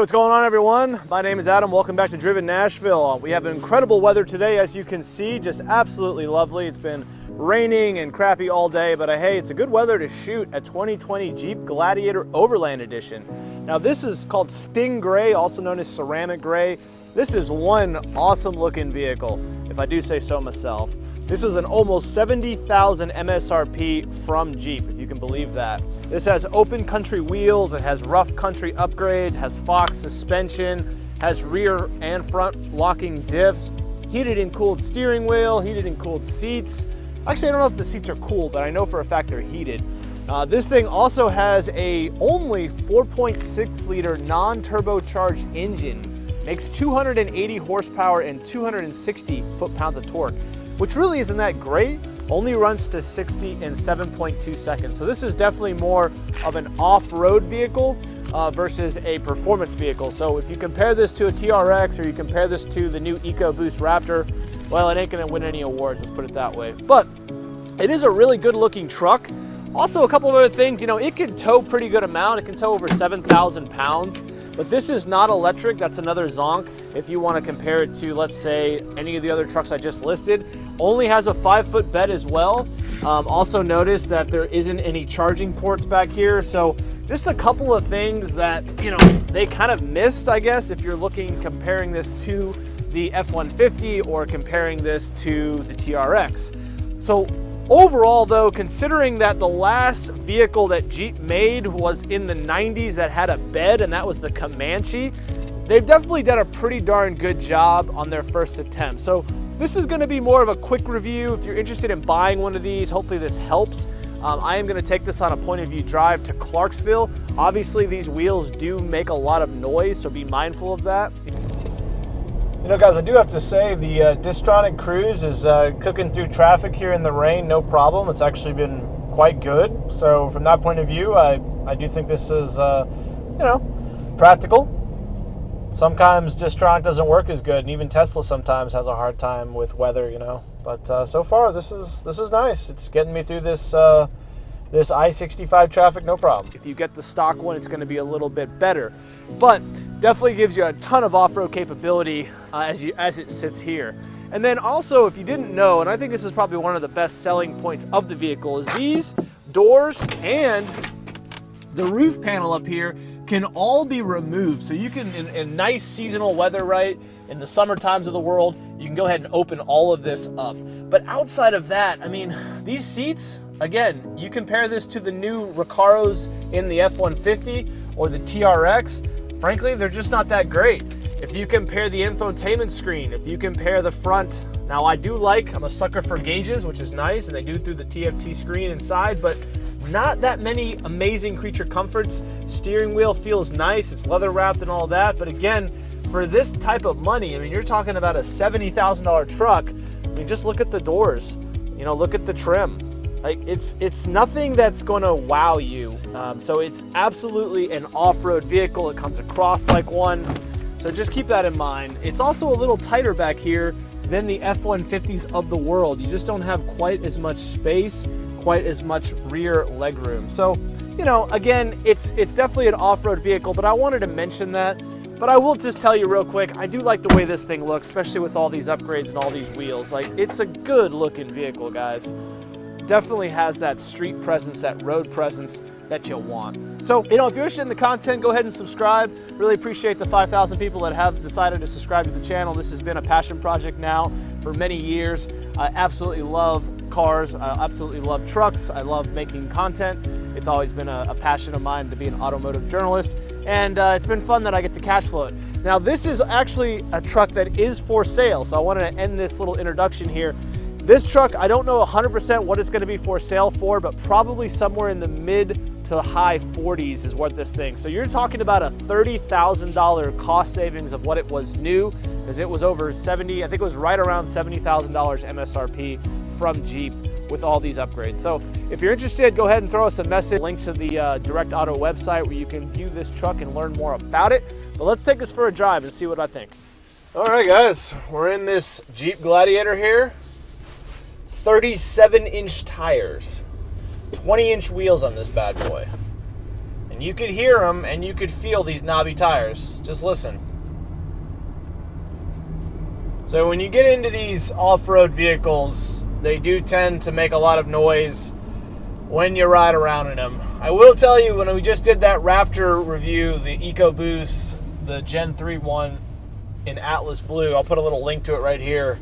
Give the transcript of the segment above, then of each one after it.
what's going on, everyone? My name is Adam. Welcome back to Driven Nashville. We have incredible weather today, as you can see, just absolutely lovely. It's been raining and crappy all day, but hey, it's a good weather to shoot a 2020 Jeep Gladiator Overland Edition. Now, this is called Sting Gray, also known as Ceramic Gray. This is one awesome looking vehicle, if I do say so myself. This is an almost 70,000 MSRP from Jeep, if you can believe that. This has open country wheels, it has rough country upgrades, has Fox suspension, has rear and front locking diffs, heated and cooled steering wheel, heated and cooled seats. Actually, I don't know if the seats are cooled, but I know for a fact they're heated. This thing also has a only 4.6 liter non-turbocharged engine, makes 280 horsepower and 260 foot-pounds of torque, which really isn't that great. Only runs to 60 in 7.2 seconds. So this is definitely more of an off-road vehicle versus a performance vehicle. So if you compare this to a TRX or you compare this to the new EcoBoost Raptor, well, it ain't gonna win any awards, let's put it that way. But it is a really good looking truck. Also, a couple of other things, you know, it can tow pretty good amount. It can tow over 7,000 pounds. But this is not electric, that's another zonk. If you want to compare it to, let's say, any of the other trucks I just listed. Only has a 5-foot bed as well. Also notice that there isn't any charging ports back here. So just a couple of things that, you know, they kind of missed, I guess, if you're comparing this to the F-150 or comparing this to the TRX. So overall, though, considering that the last vehicle that Jeep made was in the 90s that had a bed, and that was the Comanche, they've definitely done a pretty darn good job on their first attempt. So this is going to be more of a quick review. If you're interested in buying one of these, hopefully this helps. I am going to take this on a point of view drive to Clarksville. Obviously, these wheels do make a lot of noise, so be mindful of that. You know, guys, I do have to say the Distronic Cruise is cooking through traffic here in the rain, no problem. It's actually been quite good. So from that point of view, I do think this is, you know, practical. Sometimes Distronic doesn't work as good, and even Tesla sometimes has a hard time with weather, you know. But so far, this is nice. It's getting me through this this I-65 traffic, no problem. If you get the stock one, it's going to be a little bit better, but definitely gives you a ton of off-road capability as it sits here. And then also, if you didn't know, and I think this is probably one of the best selling points of the vehicle, is these doors and the roof panel up here can all be removed. So you can, in nice seasonal weather, right, in the summer times of the world, you can go ahead and open all of this up. But outside of that, I mean, these seats, again, you compare this to the new Recaros in the F-150 or the TRX, frankly, they're just not that great. If you compare the infotainment screen, if you compare the front, now I'm a sucker for gauges, which is nice, and they do through the TFT screen inside, but not that many amazing creature comforts. Steering wheel feels nice, it's leather wrapped and all that, but again, for this type of money, I mean, you're talking about a $70,000 truck. I mean, just look at the doors, you know, look at the trim. Like, it's nothing that's going to wow you. So it's absolutely an off-road vehicle. It comes across like one. So just keep that in mind. It's also a little tighter back here than the F-150s of the world. You just don't have quite as much space, quite as much rear legroom. So, you know, again, it's definitely an off-road vehicle, but I wanted to mention that. But I will just tell you real quick, I do like the way this thing looks, especially with all these upgrades and all these wheels. Like, it's a good looking vehicle, guys. Definitely has that street presence, that road presence that you'll want. So, you know, if you're interested in the content, go ahead and subscribe. Really appreciate the 5,000 people that have decided to subscribe to the channel. This has been a passion project now for many years. I absolutely love cars. I absolutely love trucks. I love making content. It's always been a passion of mine to be an automotive journalist. And it's been fun that I get to cash flow it. Now, this is actually a truck that is for sale. So I wanted to end this little introduction here. This truck, I don't know 100% what it's going to be for sale for, but probably somewhere in the mid to high 40s is what this thing. So you're talking about a $30,000 cost savings of what it was new, because it was over 70, I think it was right around $70,000 MSRP from Jeep with all these upgrades. So if you're interested, go ahead and throw us a message, link to the Direct Auto website where you can view this truck and learn more about it. But let's take this for a drive and see what I think. All right, guys, we're in this Jeep Gladiator here. 37-inch tires, 20-inch wheels on this bad boy. And listen. You could hear them and you could feel these knobby tires. Just listen. So when you get into these off-road vehicles, they do tend to make a lot of noise when you ride around in them. I will tell you, when we just did that Raptor review, the EcoBoost, the Gen 3 one in Atlas Blue, I'll put a little link to it right here.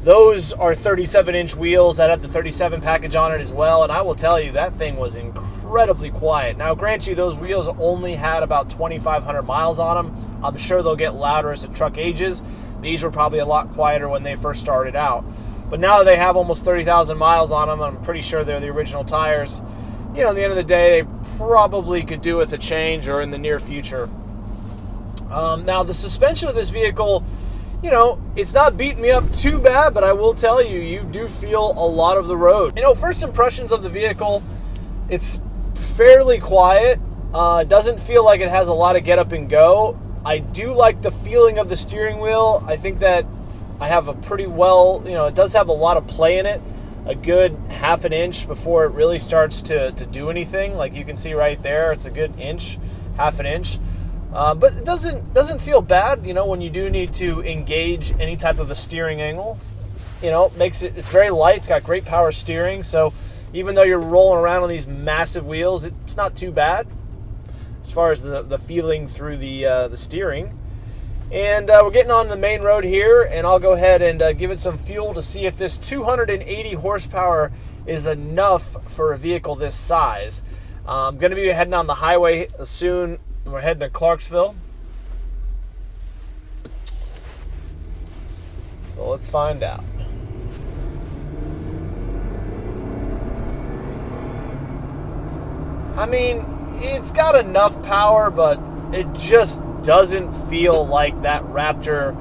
Those are 37-inch wheels that have the 37 package on it as well, and I will tell you, that thing was incredibly quiet. Now, grant you, those wheels only had about 2,500 miles on them. I'm sure they'll get louder as the truck ages. These were probably a lot quieter when they first started out. But now that they have almost 30,000 miles on them, I'm pretty sure they're the original tires. You know, at the end of the day, they probably could do with a change or in the near future. Now, the suspension of this vehicle, you know, it's not beating me up too bad, but I will tell you, you do feel a lot of the road. You know, first impressions of the vehicle, it's fairly quiet. Doesn't feel like it has a lot of get up and go. I do like the feeling of the steering wheel. I think that I have a pretty well, you know, it does have a lot of play in it. A good half an inch before it really starts to do anything. Like you can see right there, it's a good inch, half an inch. But it doesn't feel bad, you know, when you do need to engage any type of a steering angle. You know, it's very light. It's got great power steering. So even though you're rolling around on these massive wheels, it's not too bad as far as the feeling through the steering. And we're getting on the main road here, and I'll go ahead and give it some fuel to see if this 280 horsepower is enough for a vehicle this size. I'm going to be heading on the highway soon. We're heading to Clarksville. So let's find out. I mean, it's got enough power, but it just doesn't feel like that Raptor,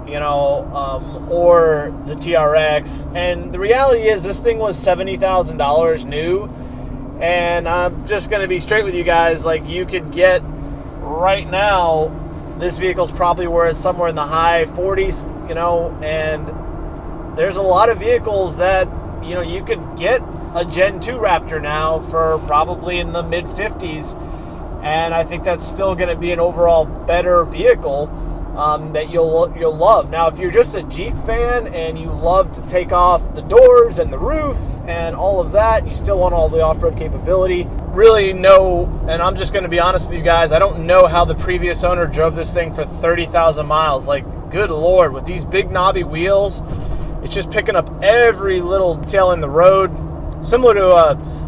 you know, or the TRX. And the reality is, this thing was $70,000 new. And I'm just going to be straight with you guys. Like, you could get right now, this vehicle's probably worth somewhere in the high 40s, you know, and there's a lot of vehicles that, you know, you could get a Gen 2 Raptor now for probably in the mid 50s. And I think that's still going to be an overall better vehicle that you'll love. Now, if you're just a Jeep fan and you love to take off the doors and the roof and all of that, you still want all the off-road capability, really no, and I'm just going to be honest with you guys, I don't know how the previous owner drove this thing for 30,000 miles. Like, good Lord, with these big knobby wheels, it's just picking up every little detail in the road. Similar to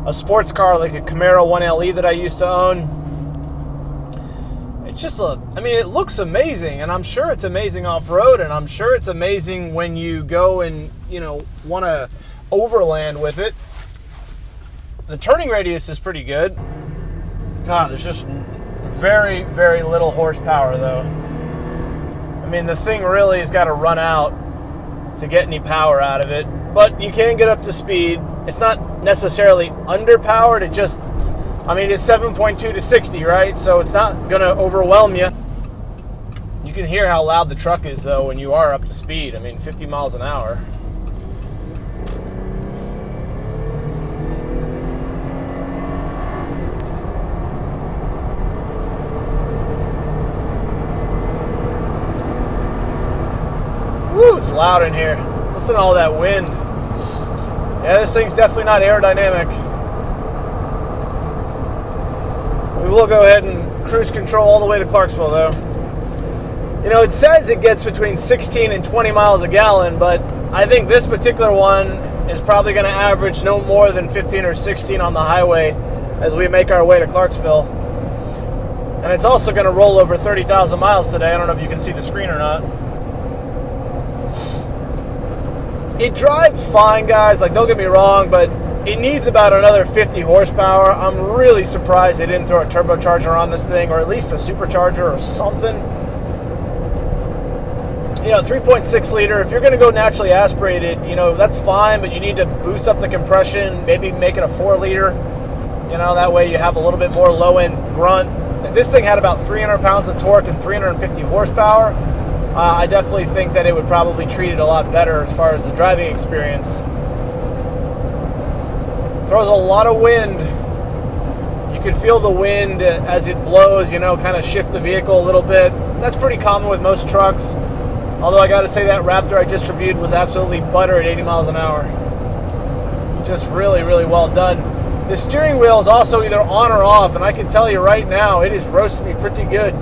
a sports car like a Camaro 1LE that I used to own. It's just I mean, it looks amazing, and I'm sure it's amazing off-road, and I'm sure it's amazing when you go and, you know, want to overland with it. The turning radius is pretty good. God, there's just very, very little horsepower, though. I mean, the thing really has got to run out to get any power out of it, but you can get up to speed. It's not necessarily underpowered, it just, I mean, it's 7.2 to 60, right? So it's not going to overwhelm you. You can hear how loud the truck is, though, when you are up to speed. I mean, 50 miles an hour. Woo, it's loud in here. Listen to all that wind. Yeah, this thing's definitely not aerodynamic. We will go ahead and cruise control all the way to Clarksville, though. You know, it says it gets between 16 and 20 miles a gallon, but I think this particular one is probably going to average no more than 15 or 16 on the highway as we make our way to Clarksville. And it's also going to roll over 30,000 miles today. I don't know if you can see the screen or not. It drives fine, guys. Like, don't get me wrong, but it needs about another 50 horsepower. I'm really surprised they didn't throw a turbocharger on this thing, or at least a supercharger or something. You know, 3.6 liter, if you're going to go naturally aspirated, you know, that's fine, but you need to boost up the compression, maybe make it a 4 liter. You know, that way you have a little bit more low-end grunt. If this thing had about 300 pounds of torque and 350 horsepower, I definitely think that it would probably treat it a lot better as far as the driving experience. Throws a lot of wind. You could feel the wind as it blows, kind of shift the vehicle a little bit. That's pretty common with most trucks. Although I got to say that Raptor I just reviewed was absolutely butter at 80 miles an hour. Just really, really well done. The steering wheel is also either on or off, and I can tell you right now, it is roasting me pretty good.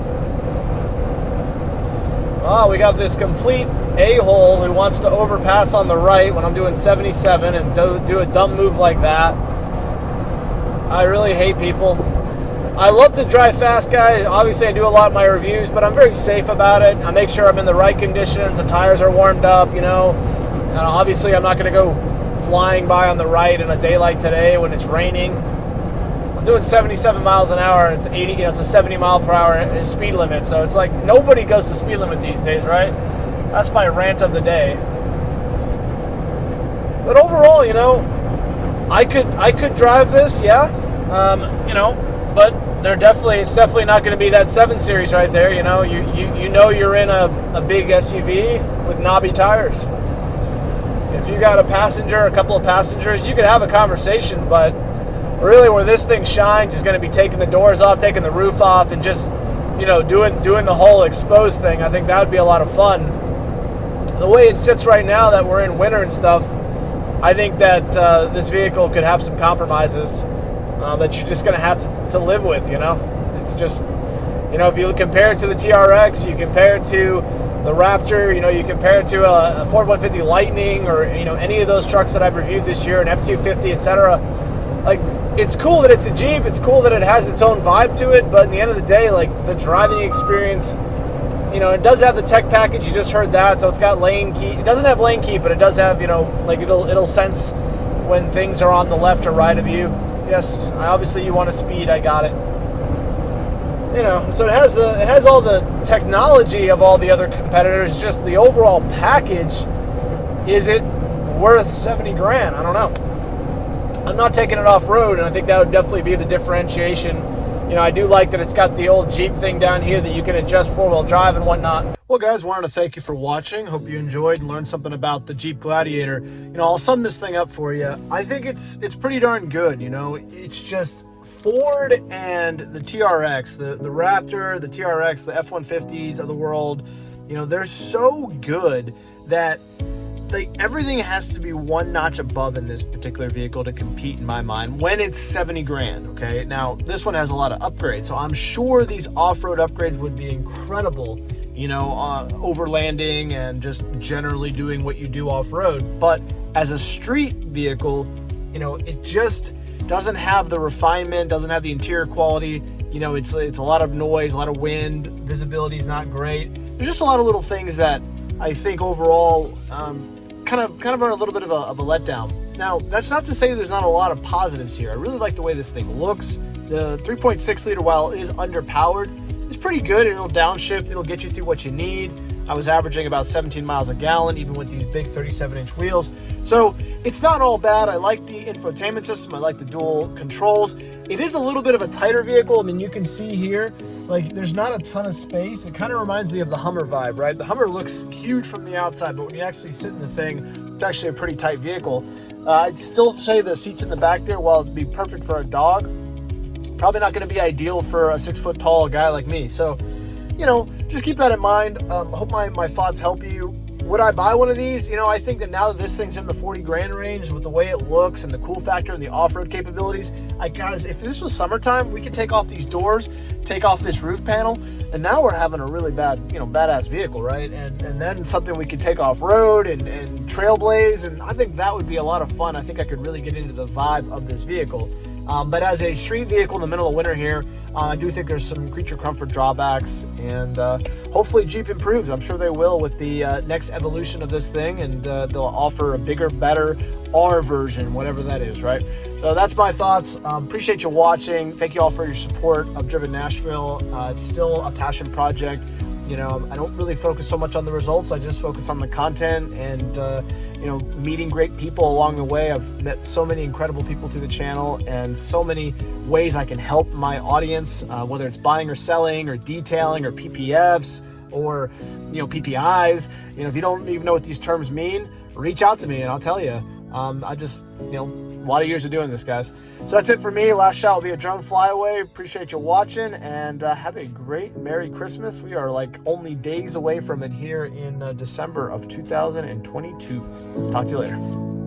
Oh, we got this complete a-hole who wants to overpass on the right when I'm doing 77 and do a dumb move like that. I really hate people. I love to drive fast, guys. Obviously, I do a lot of my reviews, but I'm very safe about it. I make sure I'm in the right conditions, the tires are warmed up, And obviously, I'm not going to go flying by on the right in a day like today when it's raining. I'm doing 77 miles an hour, and it's 80. It's a 70 mile per hour speed limit, so it's like nobody goes to speed limit these days, right? That's my rant of the day. But overall, I could drive this, yeah. But it's definitely not going to be that 7 Series right there. You're in a big SUV with knobby tires. If you got a couple of passengers, you could have a conversation, but really where this thing shines is going to be taking the doors off, taking the roof off, and just, doing the whole exposed thing. I think that would be a lot of fun. The way it sits right now that we're in winter and stuff, I think that this vehicle could have some compromises that you're just going to have to live with, It's just, if you compare it to the TRX, you compare it to the Raptor, you compare it to a Ford 150 Lightning or, any of those trucks that I've reviewed this year, an F-250, etc. Like, it's cool that it's a Jeep. It's cool that it has its own vibe to it. But in the end of the day, like, the driving experience, it does have the tech package. You just heard that. So it's got lane key. It doesn't have lane keep, but it does have, it'll sense when things are on the left or right of you. Yes, obviously you want to speed. I got it. So it has all the technology of all the other competitors. Just the overall package, is it worth 70 grand? I don't know. I'm not taking it off road, and I think that would definitely be the differentiation. I do like that it's got the old Jeep thing down here that you can adjust 4-wheel drive and whatnot. Well, guys, wanted to thank you for watching. Hope you enjoyed and learned something about the Jeep Gladiator. I'll sum this thing up for you. I think it's pretty darn good. It's just Ford and the TRX, the Raptor, the TRX, the F-150s of the world, they're so good that everything has to be one notch above in this particular vehicle to compete in my mind when it's 70 grand, okay? Now, this one has a lot of upgrades, so I'm sure these off-road upgrades would be incredible, overlanding and just generally doing what you do off-road. But as a street vehicle, it just doesn't have the refinement, doesn't have the interior quality. It's a lot of noise, a lot of wind, visibility is not great. There's just a lot of little things that I think overall kind of are a little bit of a letdown. Now, that's not to say there's not a lot of positives here. I really like the way this thing looks. The 3.6 liter, while it is underpowered, is pretty good. It'll downshift, it'll get you through what you need. I was averaging about 17 miles a gallon, even with these big 37-inch wheels. So it's not all bad. I like the infotainment system. I like the dual controls. It is a little bit of a tighter vehicle. I mean, you can see here, there's not a ton of space. It kind of reminds me of the Hummer vibe, right? The Hummer looks huge from the outside, but when you actually sit in the thing, it's actually a pretty tight vehicle. I'd still say the seats in the back there, while it'd be perfect for a dog, probably not going to be ideal for a 6-foot-tall guy like me. So, just keep that in mind. Hope my thoughts help you. Would I buy one of these? I think that now that this thing's in the 40 grand range with the way it looks and the cool factor and the off-road capabilities, guys, if this was summertime, we could take off these doors, take off this roof panel, and now we're having a really badass vehicle, right? And then something we could take off-road and trailblaze, and I think that would be a lot of fun. I think I could really get into the vibe of this vehicle. But as a street vehicle in the middle of winter here, I do think there's some creature comfort drawbacks, and hopefully Jeep improves. I'm sure they will with the next evolution of this thing, and they'll offer a bigger, better R version, whatever that is, right? So that's my thoughts. Appreciate you watching. Thank you all for your support of Driven Nashville. It's still a passion project. I don't really focus so much on the results. I just focus on the content and, meeting great people along the way. I've met so many incredible people through the channel and so many ways I can help my audience, whether it's buying or selling or detailing or PPFs or, PPIs. If you don't even know what these terms mean, reach out to me and I'll tell you. I just, lot of years of doing this, guys. So that's it for me. Last shot will be a drone flyaway. Appreciate you watching, and have a great Merry Christmas. We are like only days away from it here in December of 2022. Talk to you later.